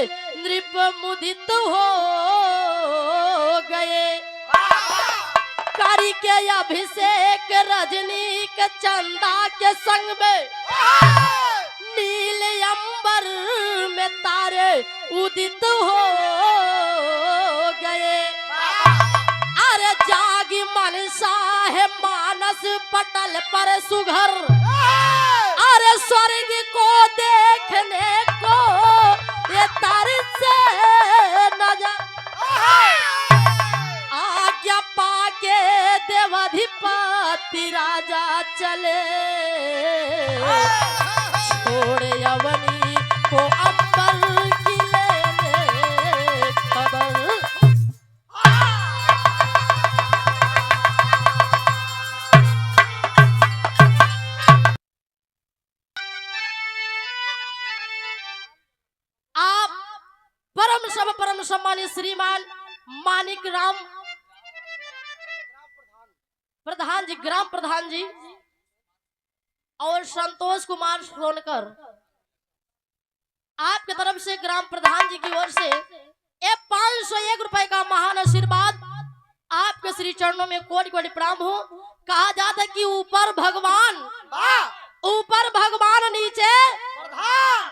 नृप मुदित हो गए। कारी के अभिषेक रजनी के चंदा के संग में नील अंबर में तारे उदित हो गए। अरे जागी मनसा है मानस पटल पर सुघर, अरे स्वर्ग को देखने को ये तारे से नजर। आज्ञा पाके देवाधिपति राजा चले, छोड़ अवनी को अंबर की लेने खबर। आप परम सम्मानित श्रीमान मानिक राम प्रधान जी, ग्राम प्रधान जी और संतोष कुमार सोनकर, आपके तरफ से ग्राम प्रधान जी की ओर से 501 रुपए का महान आशीर्वाद आपके श्री चरणों में कोटि कोटि प्रणाम हो। कहा जाता है कि ऊपर भगवान नीचे प्रधान,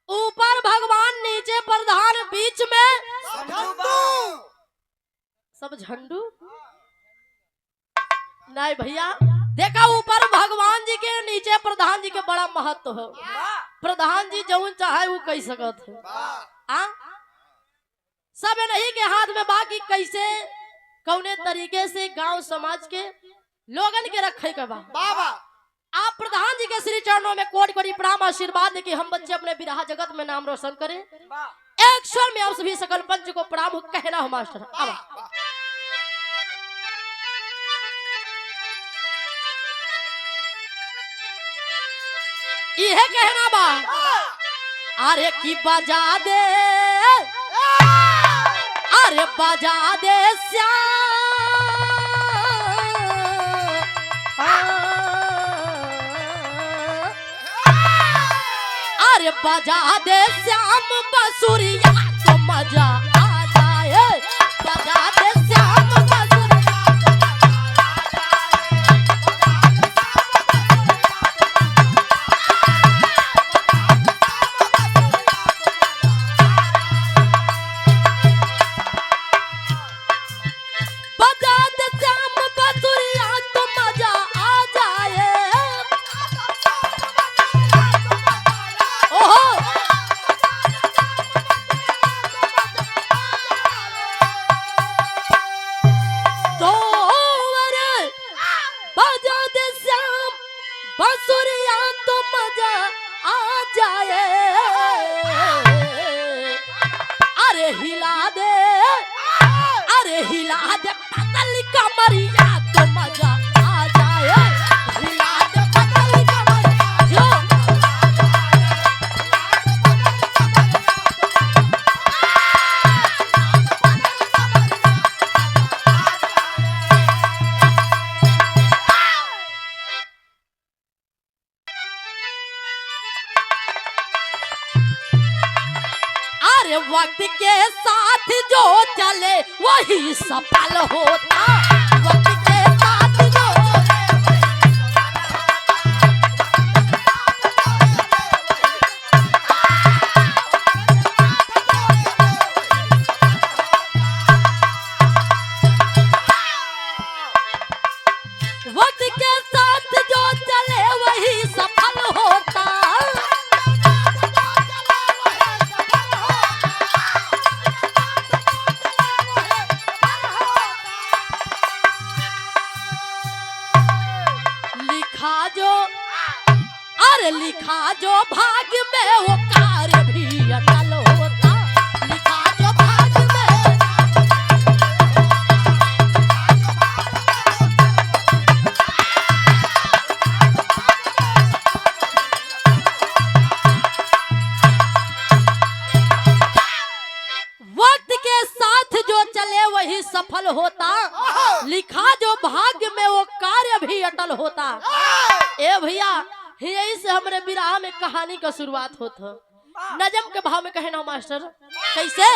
ऊपर भगवान नीचे प्रधान, बीच में सब झंडू। नहीं भैया, देखा ऊपर भगवान जी के नीचे प्रधान जी के बड़ा महत्व हो। प्रधान जी जौन चाहे वो कह सकत है, सब नहीं के हाथ में बाकी कैसे कौने तरीके से गांव समाज के लोगन के रखे के बा। आप प्रधान जी के श्री चरणों में कोटि कोटि प्रणाम आशीर्वाद दे कि हम बच्चे अपने बिरहा जगत में नाम रोशन करें। एक स्वर में आप सभी सकल पंच को प्रणाम कहना हो मास्टर। यह कहना बा, अरे की बजा दे, अरे बजा दे श्याम, अरे बजा दे श्याम बसुरिया तो मजा आ जाए। बजा दे श्याम वक्त के साथ जो चले वही सफल होता। वक्त के साथ जो वक्त के साथ जो चले वही सफल होता। लिखा जो भाग में वो कार्य भी अटल होता। लिखा जो भाग में वक्त के साथ जो चले वही सफल होता। लिखा जो भाग्य में वो कार्य भी अटल होता। ए भैया, यही से हमारे बिरहा में कहानी का शुरुआत होता। नजम के भाव में कहना मास्टर, कैसे?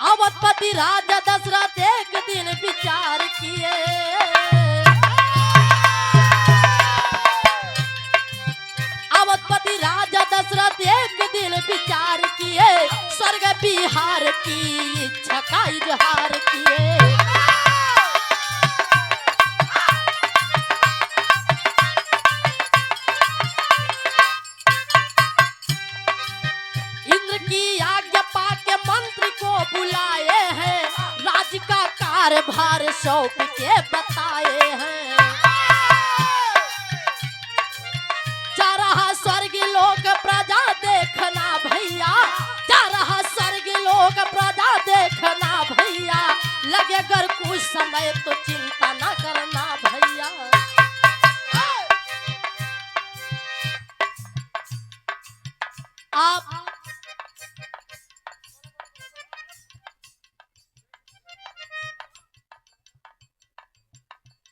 अवधपति राजा दशरथ एक दिन विचार किए, अवधपति राजा दशरथ एक दिन विचार किए, स्वर्ग बिहार की इच्छा का इजहार किए। इंद्र की आज्ञा पाके मंत्री को बुलाए हैं, राज का कारभार सौंप के बताए हैं। जा रहा स्वर्ग लोक प्रजा देखना भैया, जा रहा स्वर्ग लोक प्रजा देखना भैया, लगे अगर कुछ समय तो चिंता न करना भैया।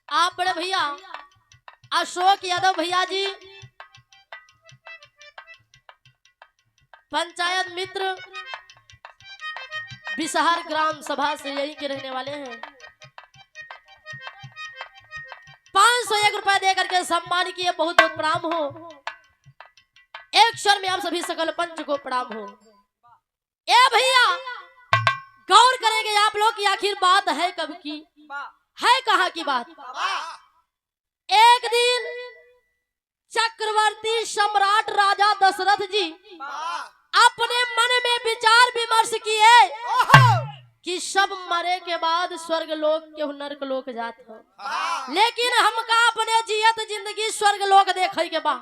आप बड़े भैया अशोक यादव भैया जी पंचायत मित्र बिसहार ग्राम सभा से यही के रहने वाले हैं। 501 रुपए देकर के सम्मान किए, बहुत बहुत प्रणाम हो। एक क्षण में आप सभी सकल पंच को प्रणाम हो। ए भैया गौर करेंगे आप लोग की आखिर बात है कब की, है कहाँ की बात। एक दिन चक्रवर्ती सम्राट राजा दशरथ जी अपने मन में विचार विमर्श किए कि सब मरे के बाद स्वर्ग लोक के नरक लोक जात हो, लेकिन हमका अपने जियत जिंदगी स्वर्ग लोक देखे के बाद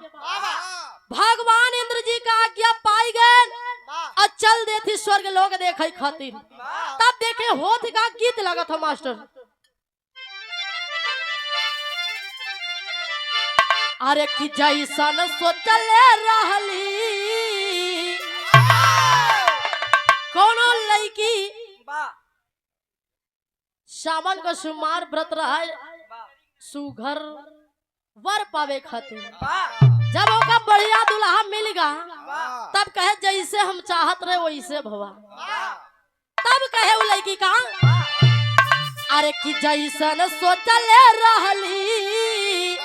भगवान इंद्र जी का आज्ञा पाई गए और चल देती स्वर्ग लोक देखे खातिर। तब देखे होत का गीत लगा था मास्टर। अरे कि जैसन सोचले रहली कोनो लड़की सावन का सुमार व्रत रहा सुघर वर पावे खातिर, जब ओका बढ़िया दुल्हा मिल गा तब कहे जैसे हम चाहत रहे वैसे भवा। तब कहे वो लड़की का अरे कि जैसन सोचले रहली,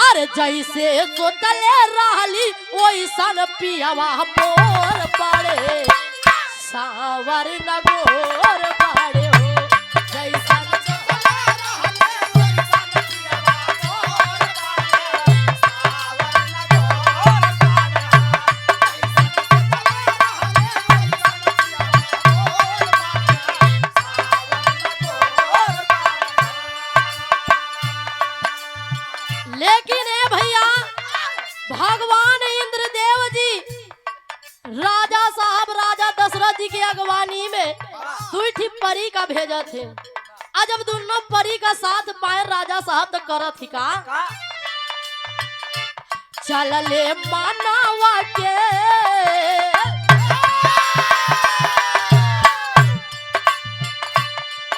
अरे जैसे सोचले रहली वैसन पियावा मोर पड़े सावर नगोर पड़े हो। जैसन लेकिन ए भैया भगवान इंद्रदेव जी राजा साहब राजा दशरथ जी के अगवानी में दुई परी का भेजा थे। आज जब दोनों परी का साथ पाए राजा साहब तो करत ही का चल ले मानवा के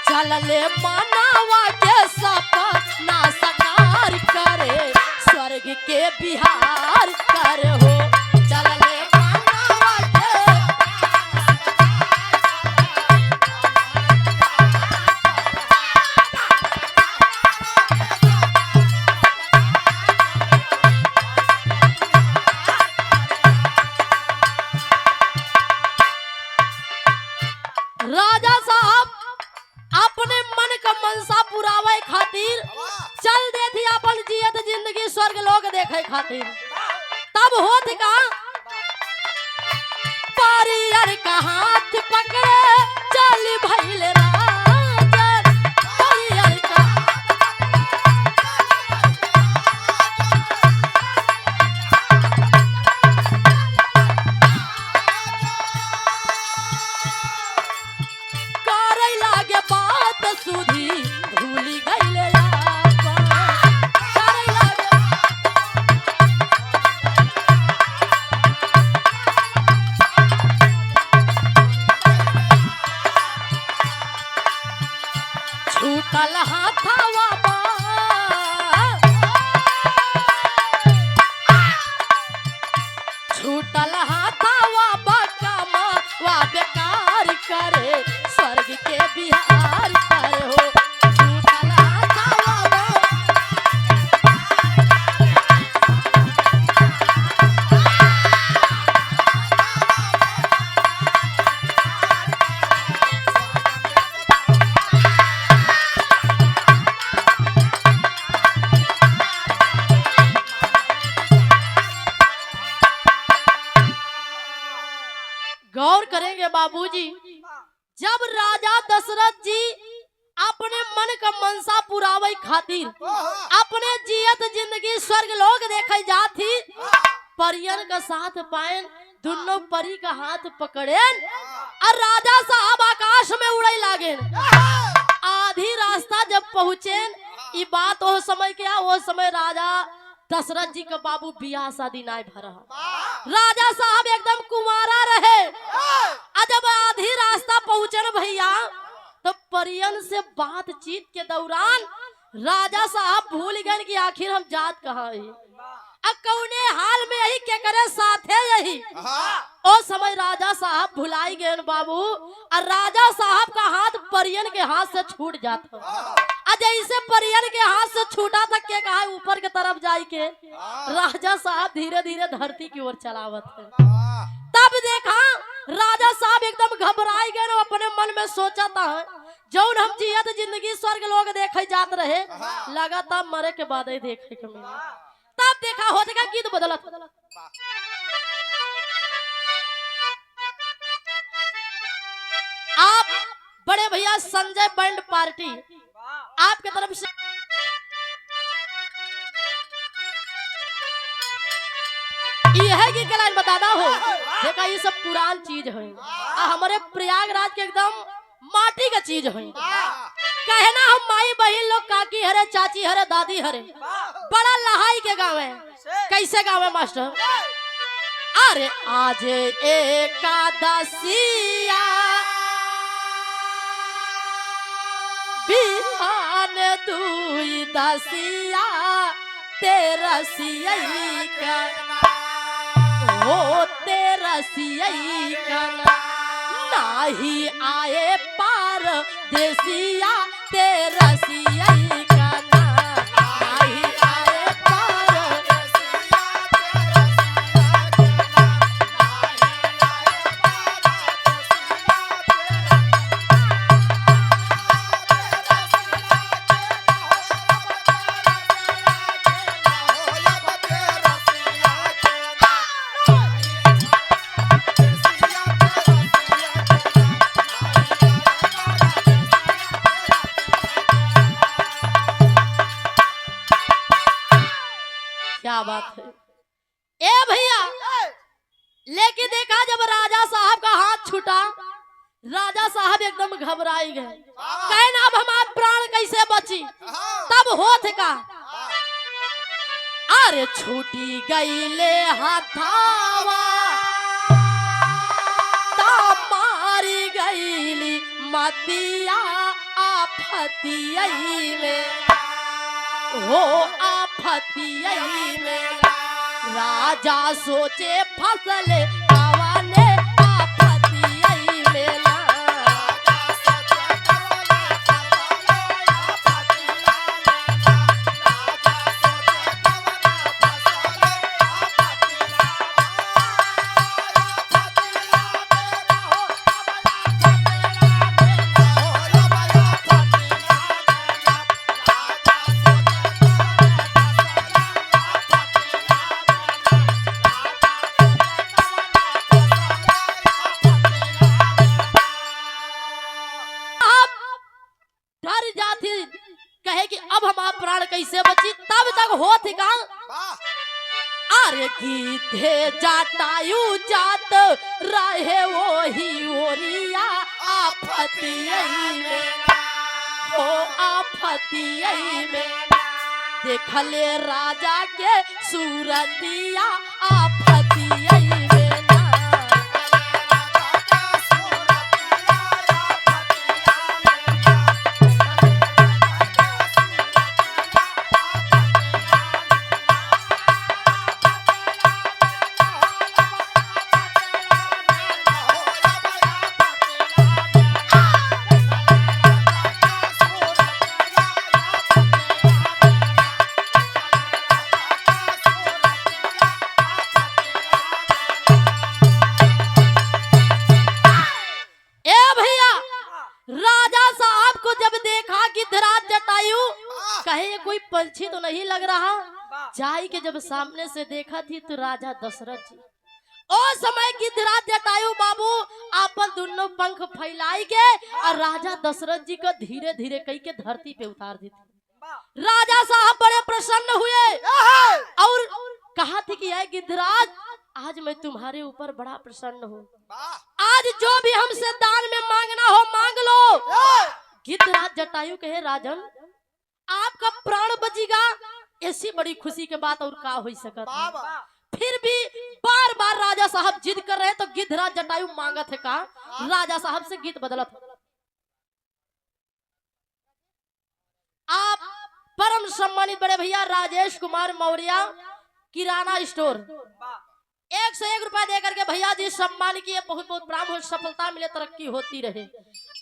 चल ले मानवा के सपना साकार करे स्वर्ग के बिहार कर हो। चल ले मानवा के राजा साहब अपने मन का मनसा पुरावे खातिर चल देती अपन जियत जिंदगी स्वर्ग लोग देखे खातिर। तब होत का परियर का हाथ पकड़े चल भइल राजन परियर का करे लागे बात सुधी भूली गइले छूटल हाथावा बा छूटल हाथावा बा कामवा बेकार करे स्वर्ग के बिहार करे हो छूटल हाथावा बा गौर करेंगे बाबूजी, जब राजा दशरथ जी अपने मन का मनसा पुरावे खातिर अपने जियत जिंदगी स्वर्ग लोग देखे जाती परियन का साथ पाएन दोनों परी का हाथ पकड़ेन और राजा साहब आकाश में उड़े लागेन। आधी रास्ता जब पहुँचेन ये बात वो समय क्या वो समय राजा दशरथ जी का बाबू बियाह शादी नाय भरा राजा साहब एकदम कुंवारा रहे। जब आधी रास्ता पहुंचन भैया तो परियन से बातचीत के दौरान राजा साहब भूल गए कि आखिर हम जात कहाँ है कौने हाल में यही के करे साथे यही ओ समय राजा साहब भुलाई गए बाबू और राजा साहब का हाथ परियन के हाथ से छूट जाता जैसे परियन के हाथ से छूटा तक के कहा ऊपर के तरफ जाए के राजा साहब धीरे धीरे धरती की ओर चलावत है। तब देखा राजा साहब एकदम घबराई गए अपने मन में सोचा था जौन हम जियत जिंदगी स्वर्ग लोग देखे जात रहे लगातार मरे के बाद ही देखे के मिला। तब देखा हो जाएगा गीत बदलत आप बड़े भैया संजय बैंड पार्टी आपके तरफ से यह गीत का लाइन बताना हो देखा ये सब पुरान चीज है हमारे प्रयागराज के एकदम माटी का चीज है कहना हम माई बहन लोग काकी हरे चाची हरे दादी हरे बड़ा लहाई के गाँव है। कैसे गाँव है मास्टर? अरे आज एकादशिया बिहान दुई दसिया तेरसिया हो तेरसिया नाही आए पार देसिया तेरसिया नाही आए पार क्या बात है ए भैया। लेकिन देखा जब राजा साहब का हाथ छूटा राजा साहब एकदम घबराई गए कहना अब हमारा प्राण कैसे बची। तब होत का अरे छूटी गई ले हथावा ता मारी गईली मतिया आफतिया में हो आफतिया में राजा सोचे फसले कवाने आफतिया में कहे कि अब हमारा प्राण कैसे बची। तब तक हो थिका अरे गीधे जातायु जात रहे वो ही ओरिया आफतिया में हो आफतिया में देखले राजा के सूरतिया आफतिया में कहेंगे कोई पंछी तो नहीं लग रहा। जाई के जब सामने से देखा थी तो राजा दशरथ जी ओ समय गिद्धराज जटायु बाबू आपन दोनों पंख फैलाई के और राजा दशरथ जी को धीरे धीरे कई के धरती पे उतार दी थी। राजा साहब बड़े प्रसन्न हुए और कहा थी कि गिद्धराज आज मैं तुम्हारे ऊपर बड़ा प्रसन्न हूँ, आज जो भी हमसे दान में मांगना हो मांग लो। गिद्धराज जटायु कहे राजन आपका प्राण बचेगा, ऐसी बड़ी खुशी के बात और का हो सकता। फिर भी बार बार राजा साहब जिद कर रहे तो गिद्धराज जटायु मांगत है का राजा साहब से गीत बदलत। आप परम सम्मानित बड़े भैया राजेश कुमार मौर्य किराना स्टोर 101 रुपया दे करके भैया जी सम्मान किए, बहुत बहुत प्राम हो, सफलता मिले, तरक्की होती रहे।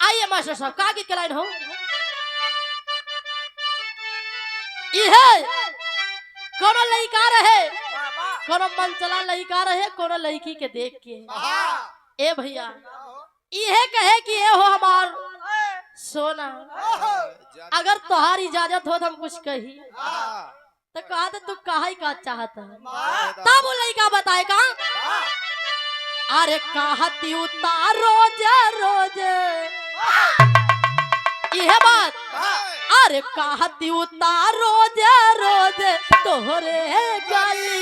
आइए मास्टर साहब का गीत के लाइन हो कोनो लड़का रहे, कोनो मन चला लड़का रहे, कोनो लड़की के देख के ए भैया ये कहे कि ये हो हमार सोना, अगर तुम्हारी इजाजत हो तो हम कुछ कही तो कहा तो तू कहा ही का चाहता है। तब वो लड़का बताए का अरे कहती उतार रोज रोज यह बात, अरे कहती उतार रोज रोज तोहरे गली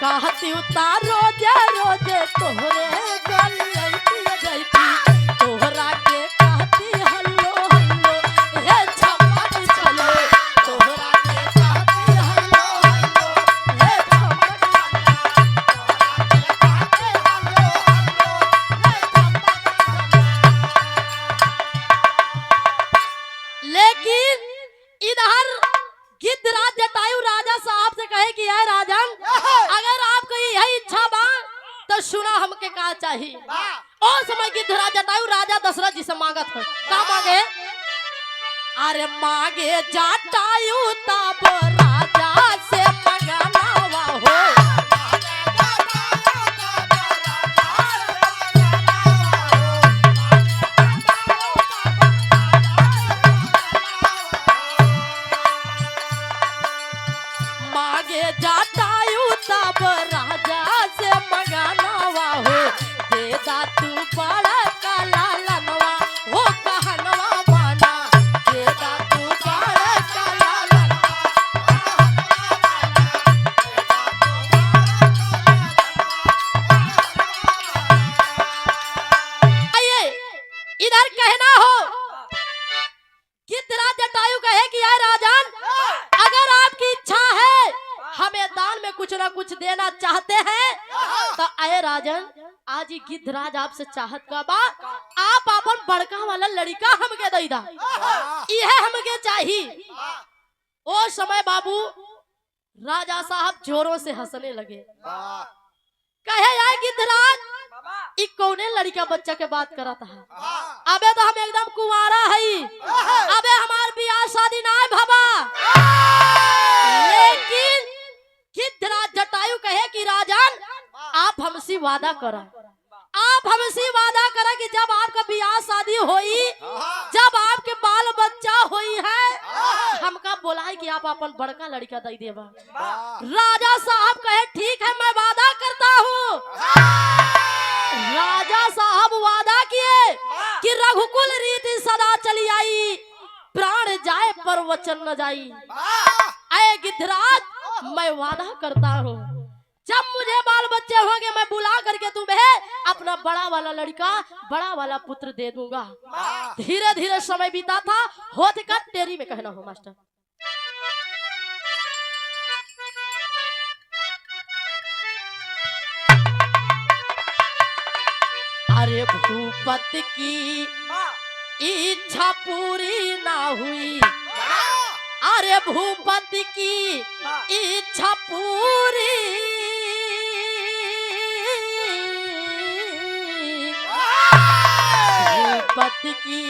कहती उतार रोज रोज तोहरे गली तोहरा के कहती हल्लो हल्लो हे छमक चलो तोहरा के कहती हल्लो हल्लो हे लेकिन इधर गिद्धराज जटायु राजा साहब से कहे कि राजन अगर आपको यही इच्छा बा तो सुना हमके का चाहिए। और समय गिद्धराज जटायु राजा दशरथ जी से मांगत है का मांगे, अरे मांगे जटायु तब राजा से मंगनावा हो, मांगे जटायु तब राजा से मंगनावा हो, देदा तू बड़ा काला लनवा हो कहनवा माना, देदा तू बड़ा काला लनवा। आइए इधर कहना हो गिद्धराज जटायु कहे कि राजन अगर आपकी इच्छा है हमें दान में कुछ ना कुछ देना चाहते हैं तो आए राजन आज ही गिद्धराज आपसे चाहत का बा आप अपन बड़का वाला लड़का हमके दई दा, यह हमके चाहिए। ओ समय बाबू राजा साहब जोरों से हंसने लगे, कहे यार गिद्धराज ई कौने लड़का बच्चा के बात करत है, अबे तो हम एकदम कुंवारा है, अबे हमार बियाह शादी ना है बाबा। लेकिन गिद्धराज जटायु कहे कि राजन आप हमसे वादा करा, आप हमसे वादा करा कि जब आपका बियाह शादी होई, जब आपके बाल बच्चा होई है हमका बोला कि आप अपन बड़का लड़का दे देवा। राजा साहब कहे ठीक है मैं वादा करता हूँ। राजा साहब वादा किए कि रघुकुल रीति सदा चली आई, प्राण जाए पर वचन न जाई। आए गिद्धराज मैं वादा करता हूँ जब मुझे बाल बच्चे होंगे मैं बुला करके तुम्हें अपना बड़ा वाला लड़का बड़ा वाला पुत्र दे दूंगा। धीरे धीरे समय बीता था, होते का तेरी में कहना हो मास्टर। अरे भूपति की इच्छा पूरी ना हुई, अरे भूपति की इच्छा पूरी, भूपति की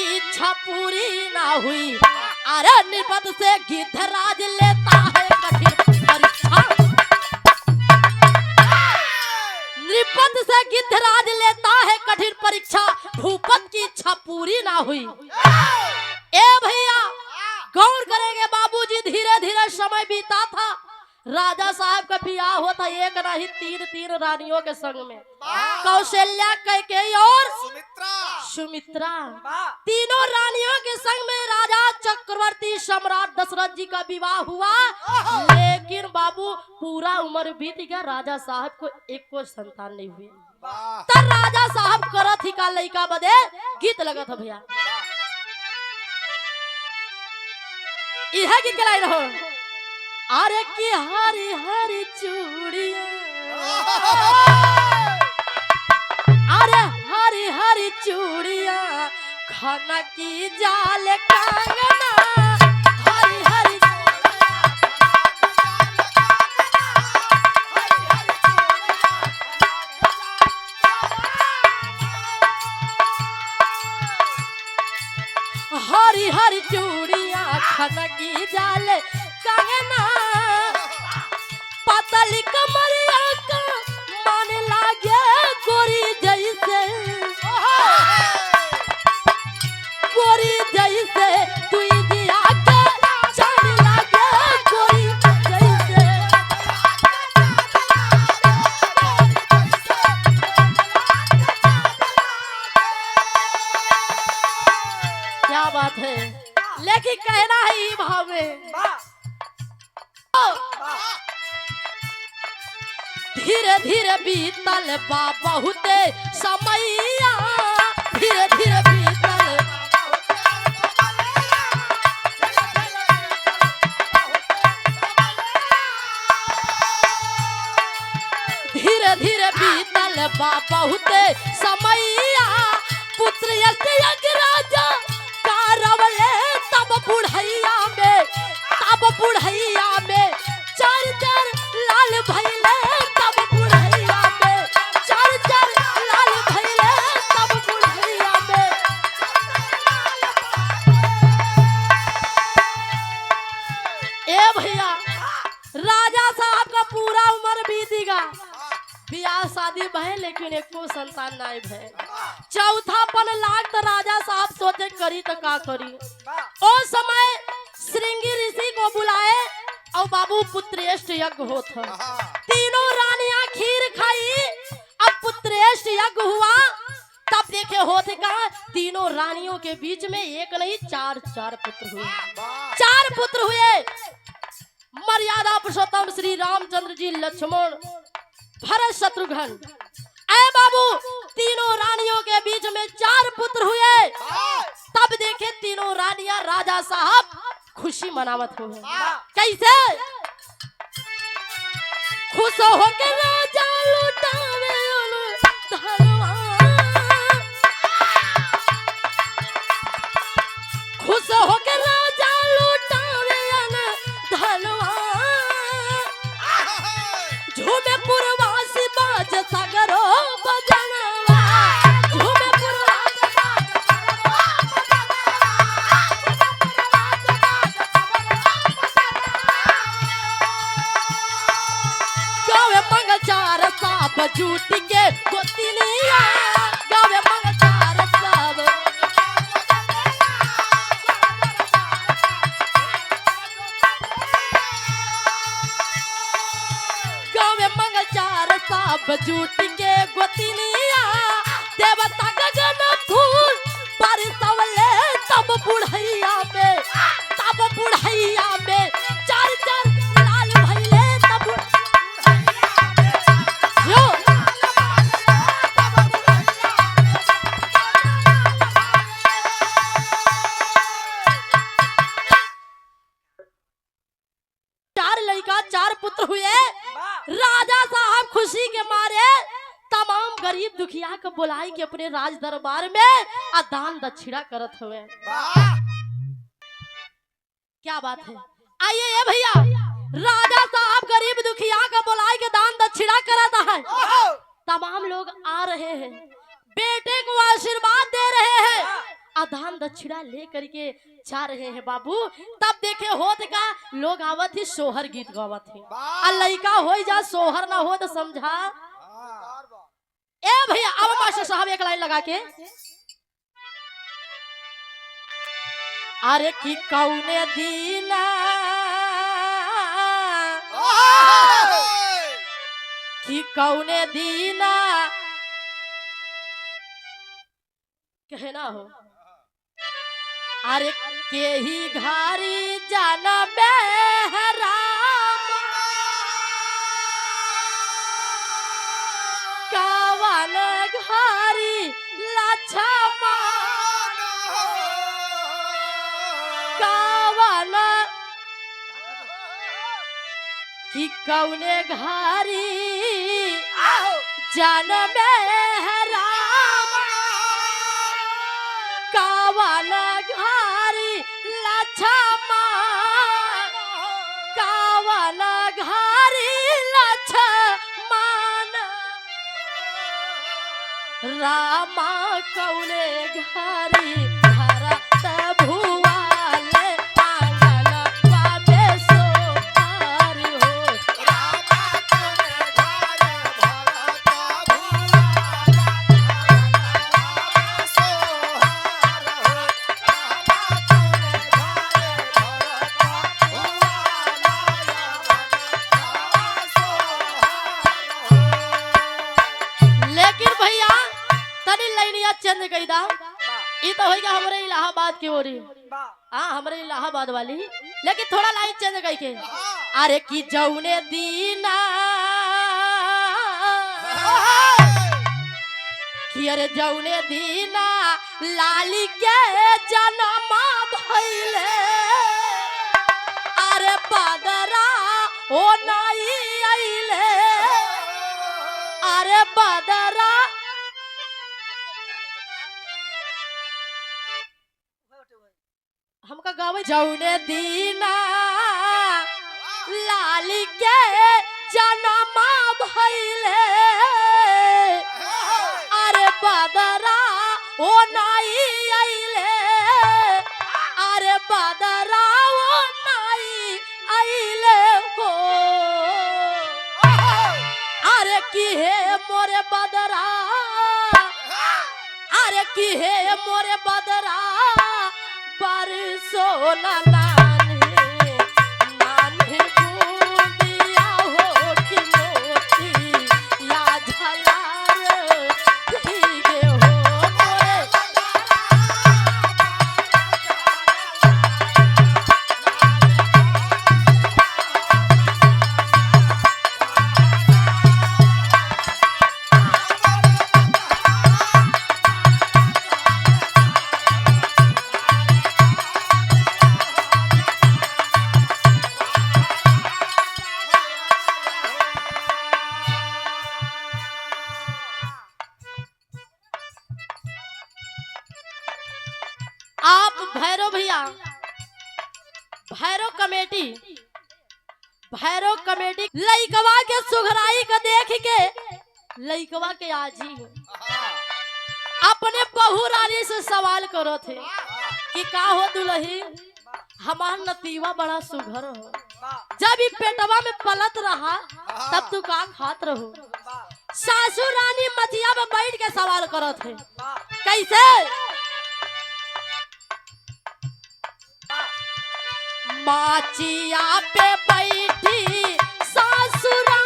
इच्छा पूरी ना हुई, अरे निपत से गिद्धराज लेता है कठिन परीक्षा, निपत से गिद्धराज लेता है कठिन परीक्षा, भूपत की इच्छा पूरी ना हुई। ए भैया गौर करेंगे बाबूजी, धीरे धीरे समय बीता था। राजा साहब का ब्याह होता एक नहीं तीन रानियों के संग में, कौशल्या, कैकेयी और सुमित्रा। तीनों रानियों के संग में राजा चक्रवर्ती सम्राट दशरथ जी का विवाह हुआ। लेकिन बाबू पूरा उम्र बीत गया, राजा साहब को एक को संतान नहीं हुई। तब राजा साहब करत ही का लइका बदे गीत लगत है भैया। यह गीत गलाई रहो, अरे की हरी हरी चूड़िया, अरे हरी हरी चूड़िया, खाना की जाल कंगना, हरी हरी हरी हरी चूड़िया, खाना की जाल कंगना, पतली कमरिया का मन लागे गोरी जैसे, गोरी जैसे तुई दिया के चांद लागे गोरी जैसे। क्या बात है, लेकिन कहना है ई भाव में, धीरे धीरे बीतल बा बहुते समैया, धीरे धीरे बीतल, धीरे धीरे बीतल बा बहुते समैया, पुत्र यज्ञ राजा कारवले तब बुढ़ैया में, तब बुढ़ैया में चार चार लाल भैले, तब बुढ़ैया में चार चार लाल भैले, तब बुढ़ैया में। ए भैया राजा साहब का पूरा उम्र बीतेगा, ब्याह शादी भय लेकिन एको संतान नहीं भय। चौथापन लाख तो राजा साहब सोचे करी तो का करी। ओ समय श्रृंगी ऋषि को बुलाए और बाबू पुत्रेष्ट यज्ञ होता, तीनों रानियां खीर खाई। अब पुत्रेष्ट यज्ञ हुआ, तब देखे होते कहा तीनों रानियों के बीच में एक नहीं चार पुत्र हुए, चार पुत्र हुए। मर्यादा पुरुषोत्तम श्री रामचंद्र जी, लक्ष्मण, भरत, शत्रुघ्न। ऐ बाबू तीनों रानियों के बीच में चार पुत्र हुए। तब देखे तीनों रानियां राजा साहब खुशी मनावत हुए। कैसे खुश होके राजा लुटावे धनवा, खुश होके राजा लुटावे धनवा, झूमे पुरवासी बाज सागरो बजनवा, झूमे पुरवासी गावे मंगलचार साब झूठ के गोतिनिया, गावे मंगलचार साब, गावे मंगलचार साब झूठ के गोतिनिया, देवता गगन फूल बरसवले तब बुढ़ैया में, तब बुढ़ैया में चार चार लाल भैले, तब यो चार लड़का चार पुत्र हुए। राजा साहब खुशी के मारे तमाम गरीब दुखिया को बुलाई के अपने राज दरबार में दान दक्षिणा करत हुए। क्या बात है, आइए ये भैया राजा साहब गरीब दुखिया को बुलाई के दान दक्षिणा करता है। तमाम लोग आ रहे हैं, बेटे को आशीर्वाद दे रहे हैं। अधान दक्षिणा ले करके जा रहे हैं बाबू। तब देखे होत का लोग आवत ही सोहर गीत गावत है। आ लइका हो जा सोहर ना हो तो समझा ए भैया। अब मास्टर साहब एक लाइन लगा के अरे की कौने दीना कि कौने दीना कहना हो अरे के ही घारी जाना बेहराम कावन घारी लाछा कावन कि कौने घारी जान बेहराम कावन घारी लछमा कावन घारी लछमान रामा कौने घारी भरत भुवाले आंगन पावे सोहार हो चंद कही दा ये तो होगा हमारे इलाहाबाद की ओरी हाँ हमारे इलाहाबाद वाली। लेकिन थोड़ा लाइन चेंज कही के अरे की जौने दीना कि अरे जौने दीना लाली के जनमा भइले अरे बदरा ओ नाई आइले अरे बदरा हमका गावे जौने दीना लाली के जनमा भइले अरे बदरा ओ नाई आइले अरे बदरा ओ नाई आइले हो अरे की हे मोरे बदरा अरे की हे मोरे बदरा बारिशो नानी नानी बूंदिया हो कि मोती या झलार भीगे हो मोरे आप भैरव भैया भैरव कमेटी लइकवा के सुघराई का देख के लइकवा के आजी अपने बहू रानी से सवाल करो थे कि का हो दुल्ही हमार नतीवा बड़ा सुघर हो जब ही पेटवा में पलत रहा तब तू का खात रहो। सासू रानी मथिया में बैठ के सवाल करो थे कैसे माचिया पे बैठी सासुरानी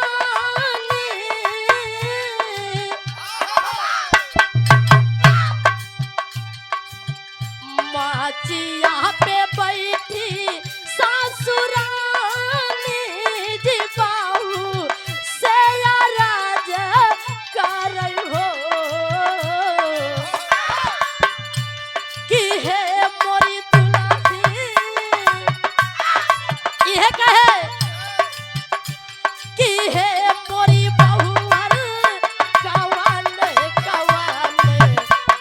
माचिया पे बैठी सासुरानी जी बाहू से राज कर हो कि हे मोरी यह कहे कि हे मोरी बहुवर कवन कवन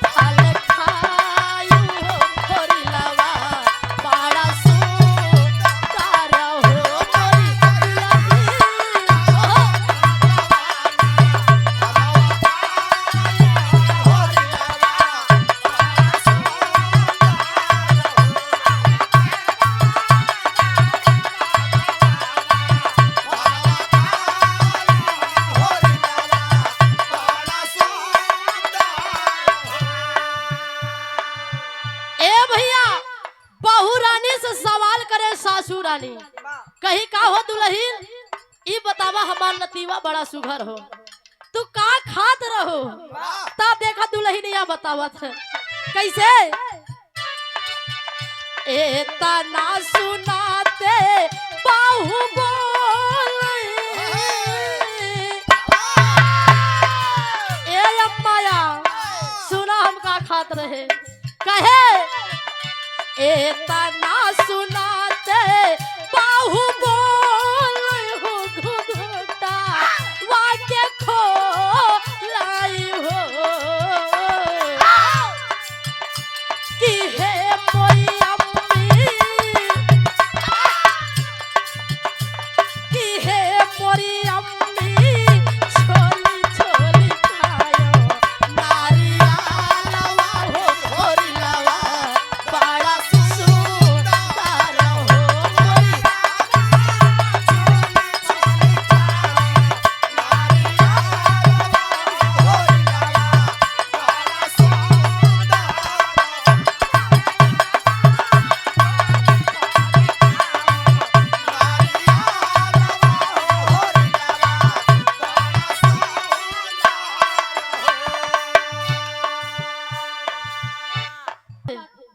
फल खायु हो खोरी लवा रानी कही का हो दुल्हीन ई बतावा हमार नतीवा बड़ा सुघर हो तू का खात रहो तब देखा दुल्हीन या बतावत है कैसे ए तना सुनाते बाहु बोल ए अम्माया सुना हम का खात रहे कहे ए तना सुनाते बाहु बोल हो घुघुटा वाके खो लाई हो कि हे मोई अम्मी कि हे मोरी अम्मी छोली छोली खायो नारिया लवा हो घोरी लवा बड़ा सुंदर हो मोरी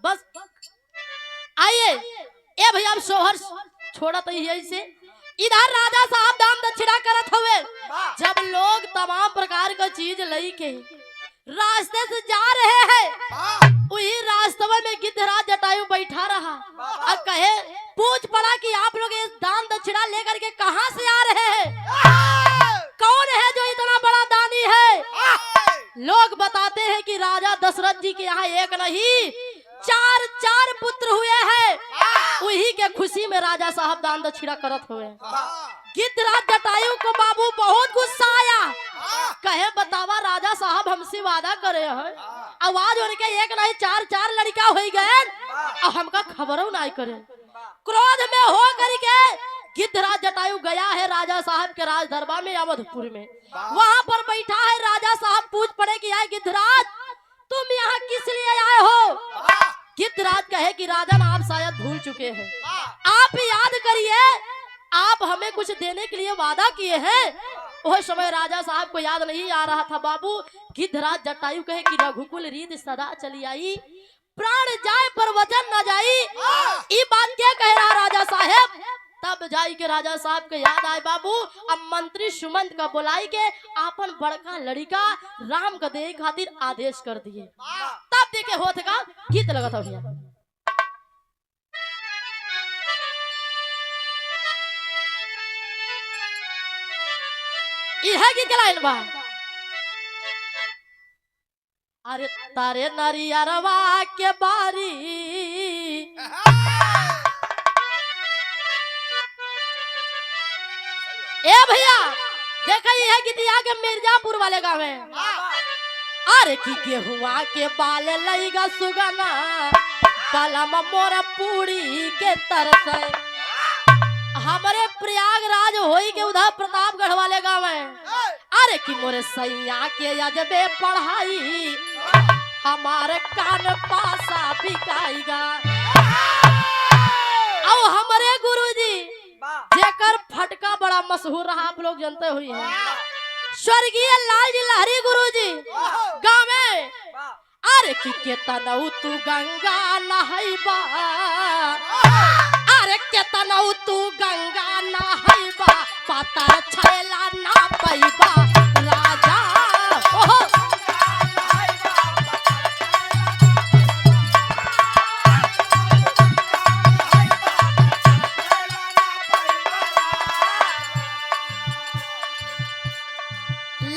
बस आइए ए भैया अब शोहर छोड़ा तो यही से इधर राजा साहब दाम दक्षिणा करत हुए जब लोग तमाम प्रकार का चीज लई के रास्ते से जा रहे हैं वही रास्ते में गिद्धराज जटायु बैठा रहा और कहे पूछ पड़ा कि आप लोग ये दान दक्षिणा लेकर के कहां से आ रहे हैं कौन है जो इतना बड़ा दानी है लोग बताते हैं कि राजा दशरथ जी के यहाँ एक नहीं चार पुत्र हुए हैं वही के खुशी में राजा साहब दान दक्षिणा करत हुए गिद्धराज जटायु को बाबू बहुत गुस्सा आया कहे बतावा राजा साहब हमसे वादा करे हैं आवाज उनके एक नहीं चार लड़का हो गए और हमका खबरों नहीं करे क्रोध में हो करके गिद्धराज जटायु गया है राजा साहब के राज दरबार में अवधपुर में वहां पर बैठा है राजा साहब पूछ पड़े कि आए गिद्धराज तुम यहाँ किस लिए आए हो गिद्धराज कहे कि राजन आप शायद भूल चुके हैं आप याद करिए आप हमें कुछ देने के लिए वादा किए हैं वह समय राजा साहब को याद नहीं आ रहा था बाबू गिद्धराज जटायु कहे कि रघुकुल रीत सदा चली आई प्राण जाए पर वचन न जाई ये बात क्या कह रहा राजा साहब तब जाई के राजा साहब के याद आए बाबू अब मंत्री सुमंत का बुलाई के आपन बड़का लड़का राम का दे खातिर आदेश कर दिए तब देखे होत का गीत लगा था भैया यह की लाइन बा अरे तारे नरियरवा के बारी ए भैया देखा ये है गीतिया के मिर्जापुर वाले गाँव में अरे की गेहुआ के बाल लईगा सुगना बलम मोर पूरी के तरस हमारे प्रयागराज होई के उधर प्रतापगढ़ वाले गाँव में अरे की मोरे सैया के अजबे पढ़ाई हमारे कान पासा बिकाईगा और हमारे गुरुजी जेकर फटका बड़ा मशहूर रहा आप लोग जानते हुए हैं स्वर्गीय लाल जी लहरी गुरुजी गाँव में अरे की केतनऊ तू गंगा नहाइबा अरे केतनऊ तू गंगा नहाइबा पातर छैला ना पैबा राजा ओहो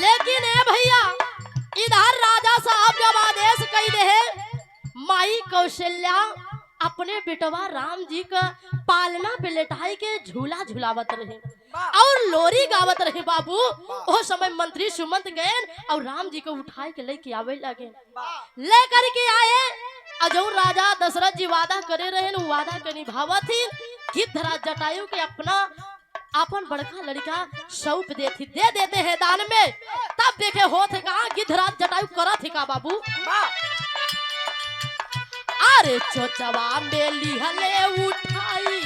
लेकिन ए भैया इधर राजा साहब जब आदेश कई रहे माई कौशल्या अपने बेटवा राम जी का पालना पे लेटाई के झूला झुलावत रहे और लोरी गावत रहे बाबू वो समय मंत्री सुमंत गए और राम जी को उठाए के लेके आवे लगे लेकर के आए और जो राजा दशरथ जी वादा करे रहे न वादा के निभावत थी गिद्धराज जटायु के अपना अपन बड़का लड़का सौंप दे देते हैं दान में तब देखे होत है कहा गिद्धराज जटायु करत है का बाबू अरे चोचवा में लिहले उठाई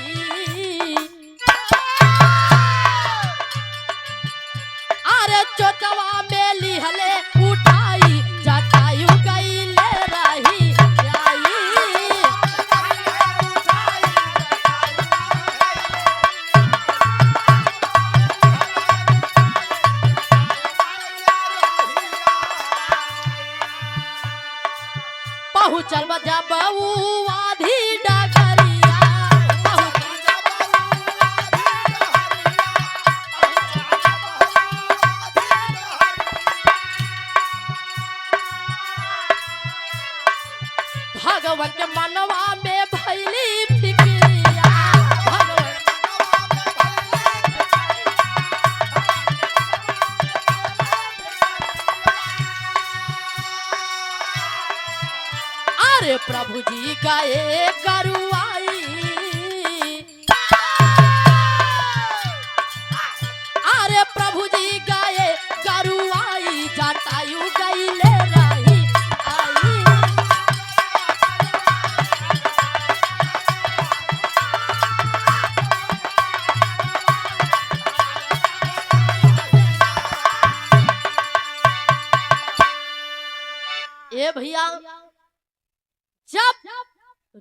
चोचवा में लिहले उठाई जटायु गईले रही आई। पहुँचल जब आधी डगरिया भगवान के मनवा में भैली फिक्रिया। अरे प्रभु जी गए गरुआई, अरे प्रभु जी गए गरुआई जटायु गईले रही आई। ए भैया, जब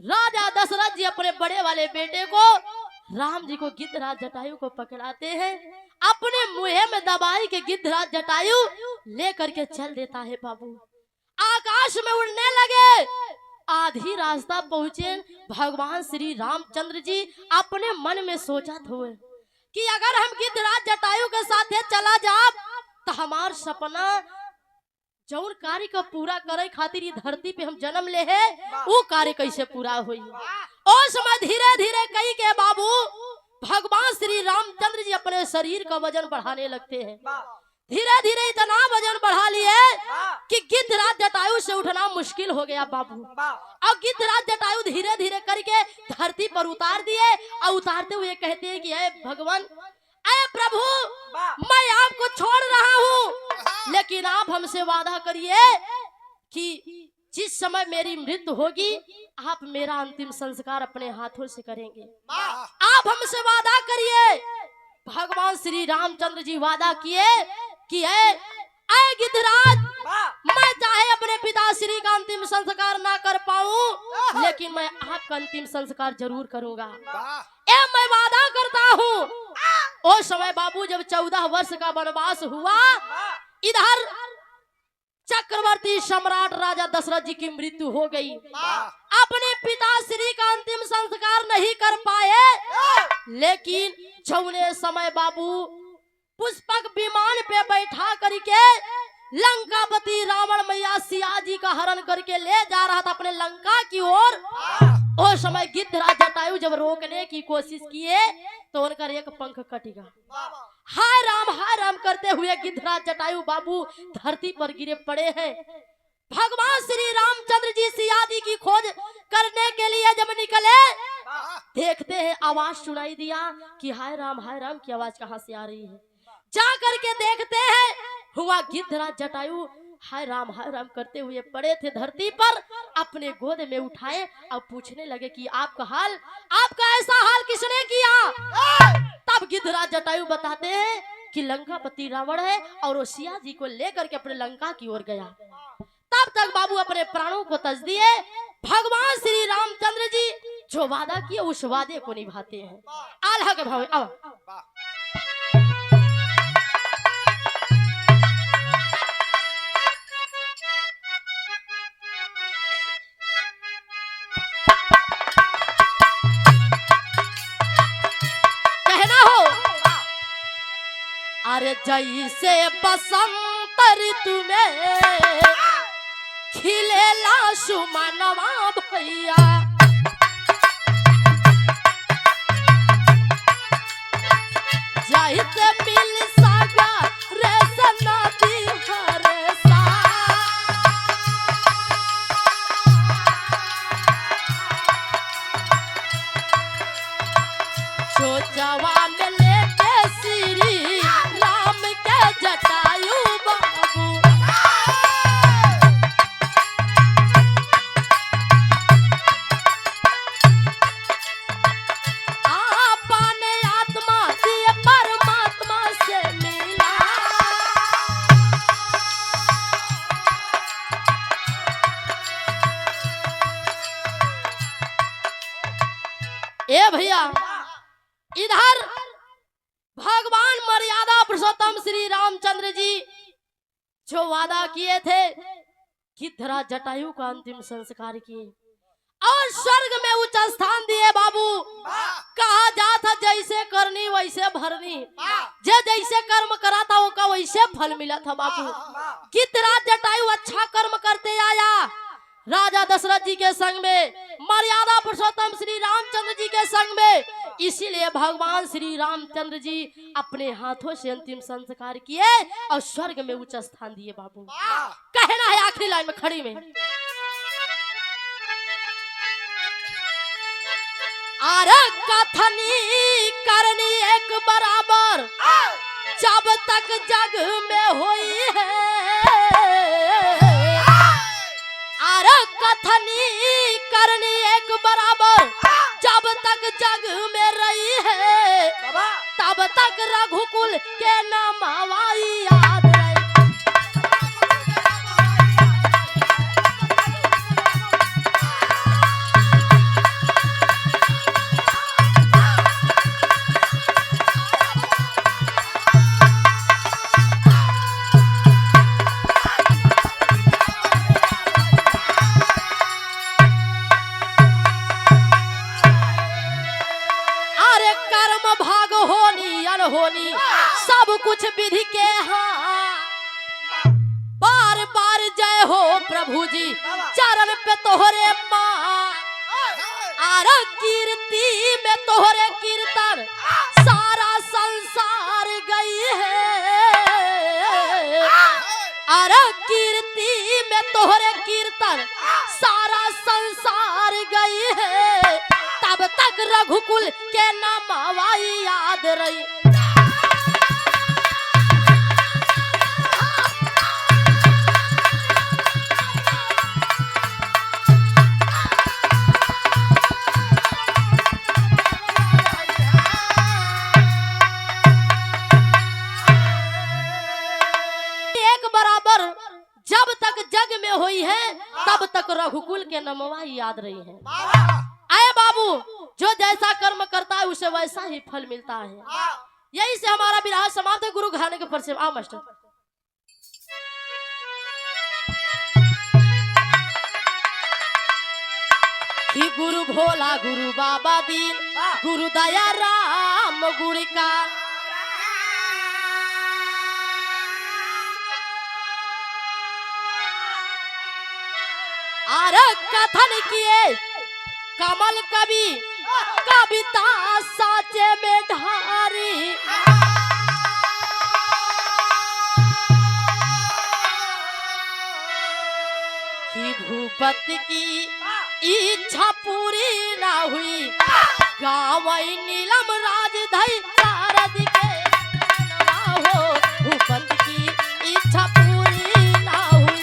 राजा दशरथ जी अपने बड़े वाले बेटे को राम जी को गिद्धराज जटायु को पकड़ाते हैं, अपने मुंह में दबाई के गिद्धराज जटायु लेकर के चल देता है बाबू। आकाश में उड़ने लगे, आधी रास्ता पहुंचे, भगवान श्री रामचंद्र जी अपने मन में सोचत हुए कि अगर हम गिद्धराज जटायु के साथ चला जाब तो हमार सपना जौन कार्य का पूरा करे खातिर ये धरती पे हम जन्म ले है वो कार्य कैसे पूरा हुई। और समय धीरे धीरे कई के बाबू भगवान श्री रामचंद्र जी अपने शरीर का वजन बढ़ाने लगते हैं। धीरे धीरे इतना वजन बढ़ा लिए कि गिद्धराज जटायु से उठना मुश्किल हो गया बाबू। और गिद्धराज जटायु धीरे धीरे करके धरती पर उतार दिए और उतारते हुए कहते हैं कि हे भगवान, अरे प्रभु, मैं आपको छोड़ रहा हूँ, लेकिन आप हमसे वादा करिए कि जिस समय मेरी मृत्यु होगी आप मेरा अंतिम संस्कार अपने हाथों से करेंगे। आप हमसे वादा करिए। भगवान श्री रामचंद्र जी वादा किए कि ऐ गिद्धराज, मैं चाहे अपने पिताश्री का अंतिम संस्कार ना कर पाऊं, लेकिन मैं आपका अंतिम संस्कार जरूर करूंगा। मैं वादा करता हूँ। उस समय बाबू जब 14 वर्ष का वनवास हुआ, इधर चक्रवर्ती सम्राट राजा दशरथ जी की मृत्यु हो गई। अपने पिताश्री का अंतिम संस्कार नहीं कर पाए, लेकिन जौने समय बाबू पुष्पक विमान पे बैठा करके लंकापति रावण मैया सिया जी का हरण करके ले जा रहा था अपने लंका की ओर। उस समय गिद्धराज जटायु जब रोकने की कोशिश किए तो उनका एक पंख कट गया। हाय राम करते हुए गिद्धराज जटायु बाबू धरती पर गिरे पड़े हैं। भगवान श्री रामचंद्र जी सिया जी की खोज करने के लिए जब निकले, देखते हैं आवाज सुनाई दिया कि हाय राम की आवाज कहाँ से आ रही है। जा करके देखते हैं, हुआ गिद्धराज जटायु हाय राम करते हुए पड़े थे धरती पर, अपने गोद में उठाए और पूछने लगे कि आपका ऐसा हाल किसने किया। तब गिद्धराज जटायु बताते हैं कि लंकापति रावण है और वो सिया जी को लेकर के अपने लंका की ओर गया। तब तक बाबू अपने प्राणों को तज दिए। भगवान श्री रामचंद्र जी जो वादा किए उस वादे को निभाते हैं। आल्हा के भाव अब अरे जैसे बसंत ऋतु में खिलेला सुमनवा भैया, जैसे मिल सगा रे सनाती हरे सा, जो जवान लेके श्री राम के जटायु बाबू, आपने आत्मा से परमात्मा से मिला। ए भैया इधर भगवान मर्यादा पुरुषोत्तम श्री रामचंद्र जी जो वादा किए थे कि धरा जटायु का अंतिम संस्कार किए और स्वर्ग में उच्च स्थान दिए बाबू। कहा जाता जैसे करनी वैसे भरनी, जे जैसे कर्म करा था वो का वैसे फल मिला था बाबू। कितना जटायु अच्छा कर्म करते आया राजा दशरथ जी के संग में, मर्यादा पुरुषोत्तम श्री रामचंद्र जी के संग में। इसीलिए भगवान श्री रामचंद्र जी अपने हाथों से अंतिम संस्कार किए और स्वर्ग में उच्च स्थान दिए बाबू। कहना है आखिरी लाइन में खड़ी में, अरे कथनी करनी एक बराबर जब तक जग में हुई है। अरे कथनी करनी एक बराबर जब तक जग में रही है, तब तक रघुकुल के नाम हवाई याद रही। होनी सब कुछ विधि के हाथ। बार बार जय हो प्रभु जी चरण पे तोहरे माँ। आर कीर्ति में तोहरे कीर्तन सारा संसार गई है। आर कीर्ति में तोहरे कीर्तन सारा संसार गई है। तब तक रघुकुल के नाम हवाई याद रही। जब तक जग में हुई है तब तक रघुकुल के नमवा याद रही है। आए बाबू, जो जैसा कर्म करता है उसे वैसा ही फल मिलता है। यही से हमारा विराह समाप्त है। गुरु घराने के परिचय आ मास्टर। कि गुरु भोला गुरु बाबा दीन गुरु दया राम गुरु का आर कथन किए कमल कवि कविता साचे में ढारी। कि भूपति की इच्छा पूरी ना हुई गाँव नीलम राज धई शारद के हो। भूपति की इच्छा पूरी ना हुई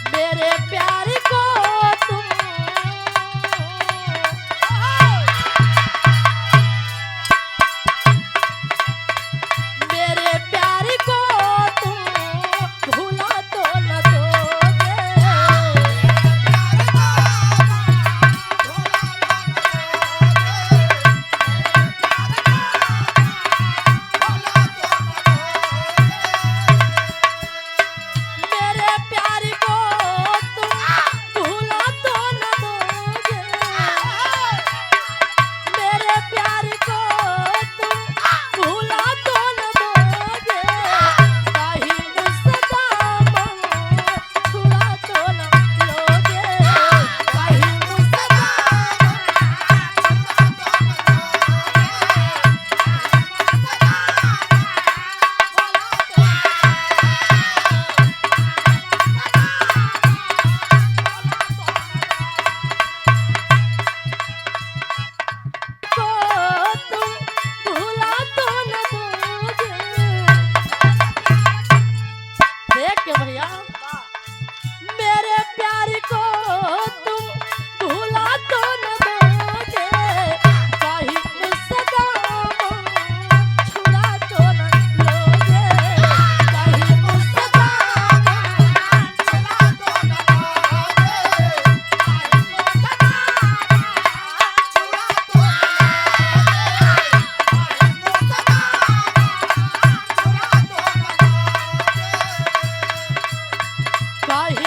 मेरे प्यार को तुम चाही